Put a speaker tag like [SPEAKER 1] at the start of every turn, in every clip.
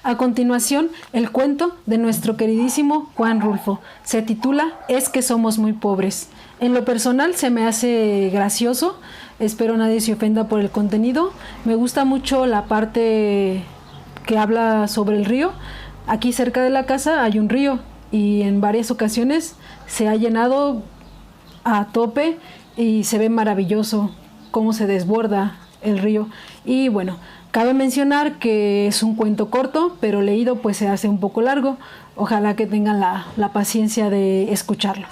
[SPEAKER 1] A continuación, el cuento de nuestro queridísimo Juan Rulfo. Se titula Es que somos muy pobres. En lo personal se me hace gracioso, espero nadie se ofenda por el contenido. Me gusta mucho la parte que habla sobre el río. Aquí cerca de la casa hay un río y en varias ocasiones se ha llenado a tope y se ve maravilloso cómo se desborda el río. Y bueno, cabe mencionar que es un cuento corto, pero leído pues se hace un poco largo. Ojalá que tengan la paciencia de escucharlo.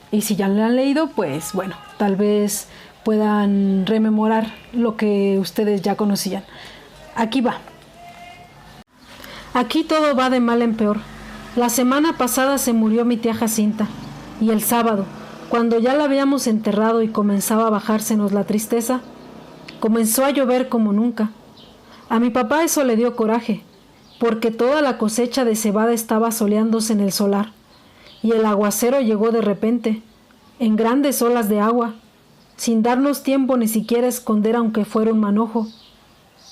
[SPEAKER 1] Y si ya lo han leído, pues bueno, tal vez puedan rememorar lo que ustedes ya conocían. Aquí va. Aquí todo va de mal en peor. La semana pasada se murió mi tía Jacinta, y el sábado, cuando ya la habíamos enterrado y comenzaba a bajársenos la tristeza, comenzó a llover como nunca. A mi papá eso le dio coraje, porque toda la cosecha de cebada estaba soleándose en el solar, y el aguacero llegó de repente, en grandes olas de agua, sin darnos tiempo ni siquiera a esconder aunque fuera un manojo.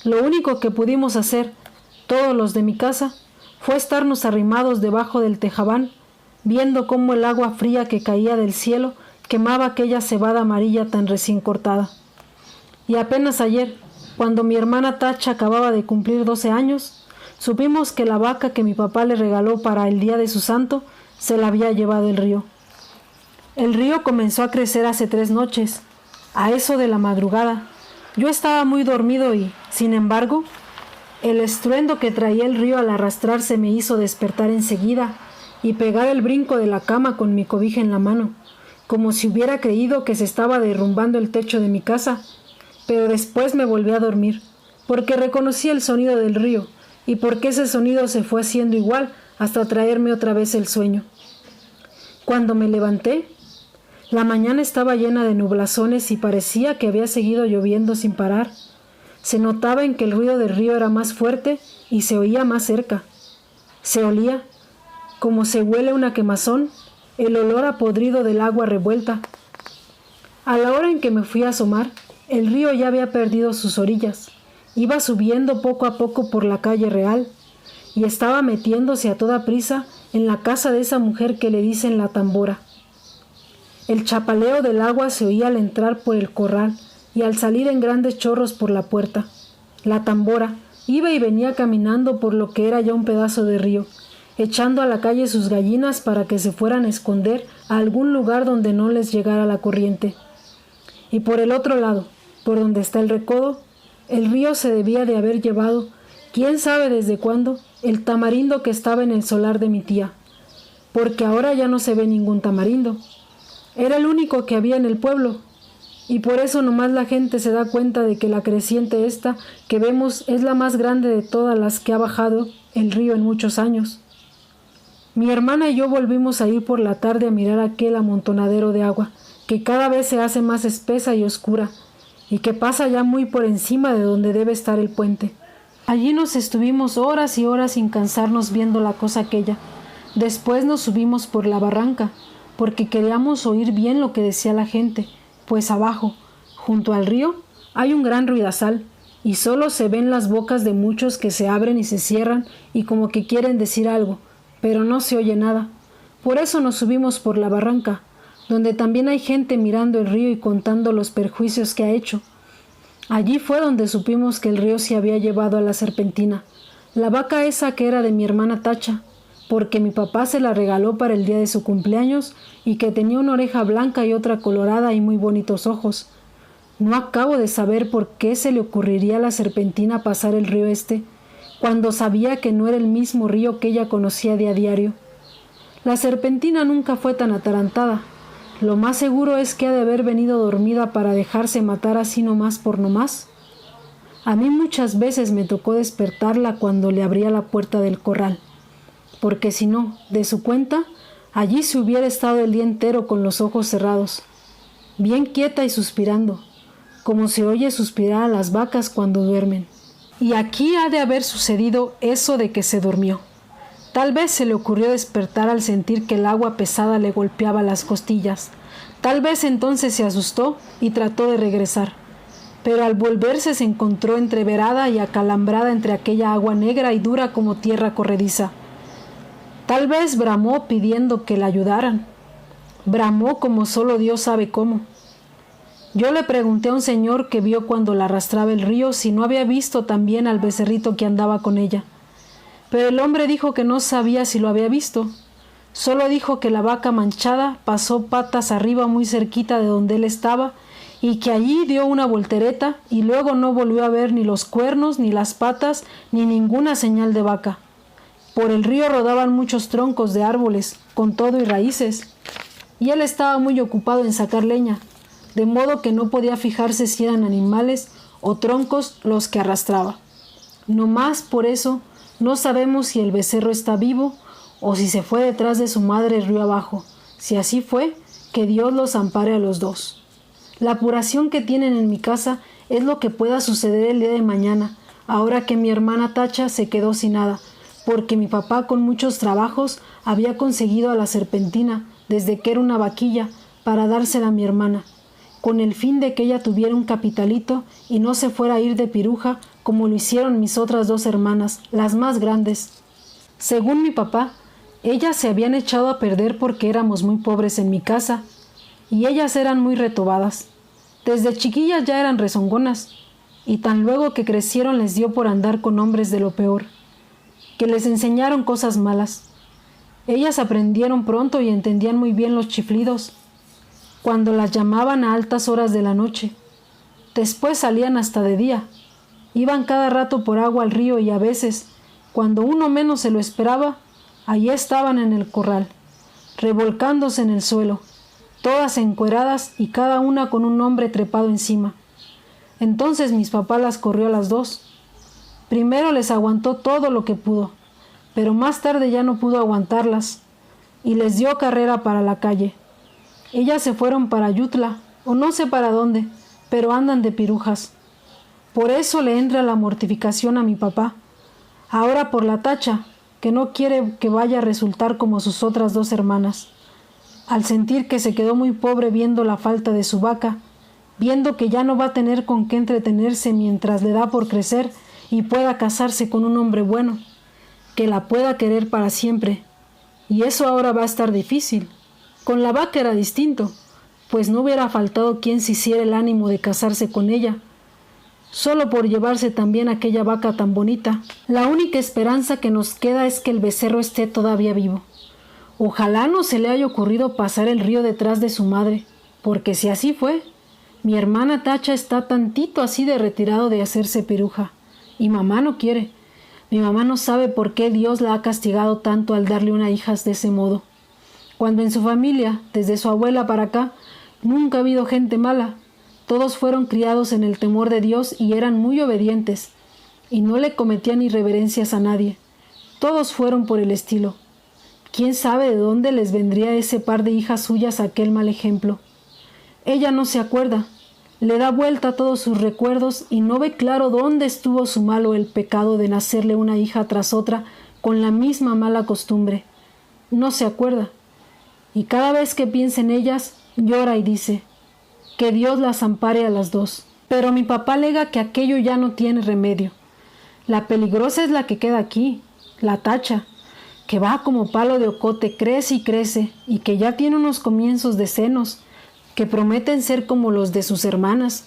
[SPEAKER 1] Lo único que pudimos hacer, todos los de mi casa, fue estarnos arrimados debajo del tejabán, viendo cómo el agua fría que caía del cielo quemaba aquella cebada amarilla tan recién cortada. Y apenas ayer, cuando mi hermana Tacha acababa de cumplir 12 años, supimos que la vaca que mi papá le regaló para el día de su santo se la había llevado el río. El río comenzó a crecer hace 3 noches, a eso de la madrugada. Yo estaba muy dormido y, sin embargo, el estruendo que traía el río al arrastrarse me hizo despertar enseguida y pegar el brinco de la cama con mi cobija en la mano, como si hubiera creído que se estaba derrumbando el techo de mi casa. Pero después me volví a dormir, porque reconocí el sonido del río y porque ese sonido se fue haciendo igual hasta traerme otra vez el sueño. Cuando me levanté, la mañana estaba llena de nublazones y parecía que había seguido lloviendo sin parar. Se notaba en que el ruido del río era más fuerte y se oía más cerca. Se olía, como se huele una quemazón, el olor a podrido del agua revuelta. A la hora en que me fui a asomar, el río ya había perdido sus orillas. Iba subiendo poco a poco por la calle real y estaba metiéndose a toda prisa en la casa de esa mujer que le dicen la tambora. El chapaleo del agua se oía al entrar por el corral y al salir en grandes chorros por la puerta. La tambora iba y venía caminando por lo que era ya un pedazo de río, echando a la calle sus gallinas para que se fueran a esconder a algún lugar donde no les llegara la corriente. Y por el otro lado, por donde está el recodo, el río se debía de haber llevado, quién sabe desde cuándo, el tamarindo que estaba en el solar de mi tía, porque ahora ya no se ve ningún tamarindo. Era el único que había en el pueblo, y por eso nomás la gente se da cuenta de que la creciente esta que vemos es la más grande de todas las que ha bajado el río en muchos años. Mi hermana y yo volvimos a ir por la tarde a mirar aquel amontonadero de agua, que cada vez se hace más espesa y oscura, y que pasa ya muy por encima de donde debe estar el puente. Allí nos estuvimos horas y horas sin cansarnos viendo la cosa aquella. Después nos subimos por la barranca, porque queríamos oír bien lo que decía la gente, pues abajo, junto al río, hay un gran ruidazal, y solo se ven las bocas de muchos que se abren y se cierran y como que quieren decir algo, pero no se oye nada. Por eso nos subimos por la barranca, donde también hay gente mirando el río y contando los perjuicios que ha hecho. Allí fue donde supimos que el río se había llevado a la serpentina, la vaca esa que era de mi hermana Tacha, porque mi papá se la regaló para el día de su cumpleaños y que tenía una oreja blanca y otra colorada y muy bonitos ojos. No acabo de saber por qué se le ocurriría a la serpentina pasar el río este, cuando sabía que no era el mismo río que ella conocía de a diario. La serpentina nunca fue tan atarantada. Lo más seguro es que ha de haber venido dormida para dejarse matar así nomás por nomás. A mí muchas veces me tocó despertarla cuando le abría la puerta del corral, porque si no, de su cuenta, allí se hubiera estado el día entero con los ojos cerrados, bien quieta y suspirando, como se oye suspirar a las vacas cuando duermen. Y aquí ha de haber sucedido eso de que se durmió. Tal vez se le ocurrió despertar al sentir que el agua pesada le golpeaba las costillas. Tal vez entonces se asustó y trató de regresar. pero al volverse se encontró entreverada y acalambrada entre aquella agua negra y dura como tierra corrediza. Tal vez bramó pidiendo que la ayudaran. Bramó como solo Dios sabe cómo. Yo le pregunté a un señor que vio cuando la arrastraba el río si no había visto también al becerrito que andaba con ella. Pero el hombre dijo que no sabía si lo había visto. Solo dijo que la vaca manchada pasó patas arriba muy cerquita de donde él estaba y que allí dio una voltereta y luego no volvió a ver ni los cuernos, ni las patas, ni ninguna señal de vaca. Por el río rodaban muchos troncos de árboles, con todo y raíces, y él estaba muy ocupado en sacar leña, de modo que no podía fijarse si eran animales o troncos los que arrastraba. No más por eso no sabemos si el becerro está vivo o si se fue detrás de su madre río abajo. Si así fue, que Dios los ampare a los dos. La apuración que tienen en mi casa es lo que pueda suceder el día de mañana, ahora que mi hermana Tacha se quedó sin nada, porque mi papá con muchos trabajos había conseguido a la serpentina, desde que era una vaquilla, para dársela a mi hermana, con el fin de que ella tuviera un capitalito y no se fuera a ir de piruja como lo hicieron mis otras dos hermanas, las más grandes. Según mi papá, ellas se habían echado a perder porque éramos muy pobres en mi casa, y ellas eran muy retobadas. Desde chiquillas ya eran rezongonas, y tan luego que crecieron les dio por andar con hombres de lo peor, que les enseñaron cosas malas. Ellas aprendieron pronto y entendían muy bien los chiflidos, cuando las llamaban a altas horas de la noche. Después salían hasta de día. Iban cada rato por agua al río y a veces, cuando uno menos se lo esperaba, allí estaban en el corral, revolcándose en el suelo, todas encueradas y cada una con un hombre trepado encima. Entonces mis papás las corrió a las dos. Primero les aguantó todo lo que pudo, pero más tarde ya no pudo aguantarlas y les dio carrera para la calle. Ellas se fueron para Yutla, o no sé para dónde, pero andan de pirujas. Por eso le entra la mortificación a mi papá. Ahora por la Tacha, que no quiere que vaya a resultar como sus otras dos hermanas. Al sentir que se quedó muy pobre viendo la falta de su vaca, viendo que ya no va a tener con qué entretenerse mientras le da por crecer y pueda casarse con un hombre bueno, que la pueda querer para siempre. Y eso ahora va a estar difícil. Con la vaca era distinto, pues no hubiera faltado quien se hiciera el ánimo de casarse con ella, solo por llevarse también aquella vaca tan bonita. La única esperanza que nos queda es que el becerro esté todavía vivo. Ojalá no se le haya ocurrido pasar el río detrás de su madre, porque si así fue, mi hermana Tacha está tantito así de retirado de hacerse piruja, y mamá no quiere. Mi mamá no sabe por qué Dios la ha castigado tanto al darle una hija de ese modo, cuando en su familia, desde su abuela para acá, nunca ha habido gente mala. Todos fueron criados en el temor de Dios y eran muy obedientes, y no le cometían irreverencias a nadie. Todos fueron por el estilo. ¿Quién sabe de dónde les vendría ese par de hijas suyas aquel mal ejemplo? Ella no se acuerda, le da vuelta a todos sus recuerdos y no ve claro dónde estuvo su mal o el pecado de nacerle una hija tras otra con la misma mala costumbre. No se acuerda, y cada vez que piensa en ellas, llora y dice: que Dios las ampare a las dos. Pero mi papá alega que aquello ya no tiene remedio. La peligrosa es la que queda aquí, la Tacha, que va como palo de ocote, crece y crece, y que ya tiene unos comienzos de senos, que prometen ser como los de sus hermanas,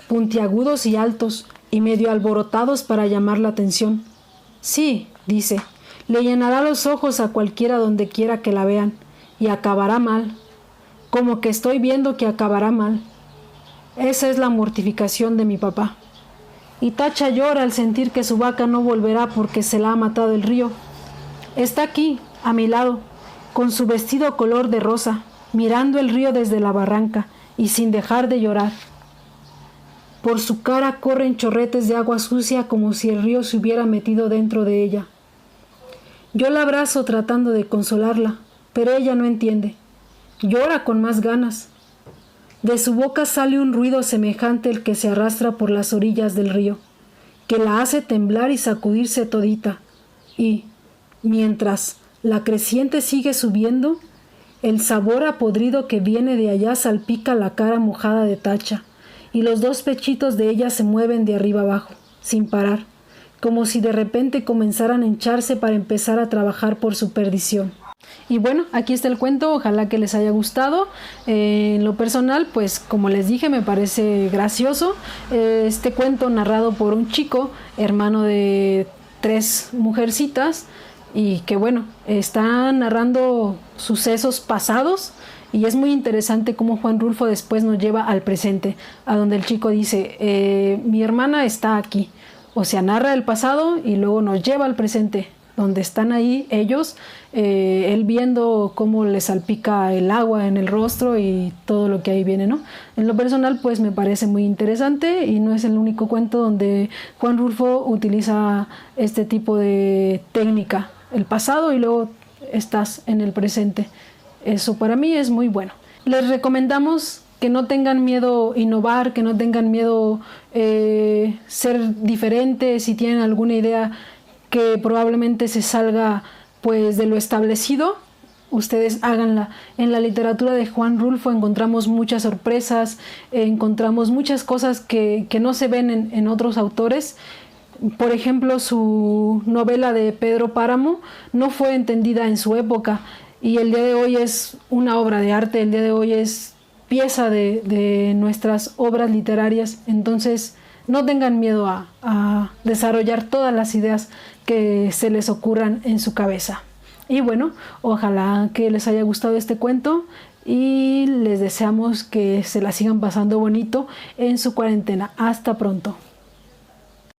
[SPEAKER 1] puntiagudos y altos, y medio alborotados para llamar la atención. Sí, dice, le llenará los ojos a cualquiera donde quiera que la vean, y acabará mal, como que estoy viendo que acabará mal. Esa es la mortificación de mi papá. Y Tacha llora al sentir que su vaca no volverá porque se la ha matado el río. Está aquí, a mi lado, con su vestido color de rosa, mirando el río desde la barranca y sin dejar de llorar. Por su cara corren chorretes de agua sucia como si el río se hubiera metido dentro de ella. Yo la abrazo tratando de consolarla, pero ella no entiende. Llora con más ganas. De su boca sale un ruido semejante al que se arrastra por las orillas del río, que la hace temblar y sacudirse todita. Y, mientras la creciente sigue subiendo, el sabor a podrido que viene de allá salpica la cara mojada de Tacha, y los dos pechitos de ella se mueven de arriba abajo, sin parar, como si de repente comenzaran a hincharse para empezar a trabajar por su perdición. Y bueno, aquí está el cuento, ojalá que les haya gustado. En lo personal, pues como les dije, me parece gracioso. Este cuento narrado por un chico, hermano de 3 mujercitas, y que bueno, está narrando sucesos pasados, y es muy interesante cómo Juan Rulfo después nos lleva al presente, a donde el chico dice, mi hermana está aquí. O sea, narra el pasado y luego nos lleva al presente, donde están ahí ellos, él viendo cómo le salpica el agua en el rostro y todo lo que ahí viene, ¿no? En lo personal, pues me parece muy interesante y no es el único cuento donde Juan Rulfo utiliza este tipo de técnica, el pasado y luego estás en el presente. Eso para mí es muy bueno. Les recomendamos que no tengan miedo innovar, que no tengan miedo ser diferentes. Si tienen alguna idea que probablemente se salga pues de lo establecido, ustedes háganla. En la literatura de Juan Rulfo encontramos muchas sorpresas, encontramos muchas cosas que no se ven en otros autores. Por ejemplo, su novela de Pedro Páramo no fue entendida en su época y el día de hoy es una obra de arte, el día de hoy es pieza de nuestras obras literarias. Entonces no tengan miedo a desarrollar todas las ideas que se les ocurran en su cabeza. Y bueno, ojalá que les haya gustado este cuento y les deseamos que se la sigan pasando bonito en su cuarentena. Hasta pronto.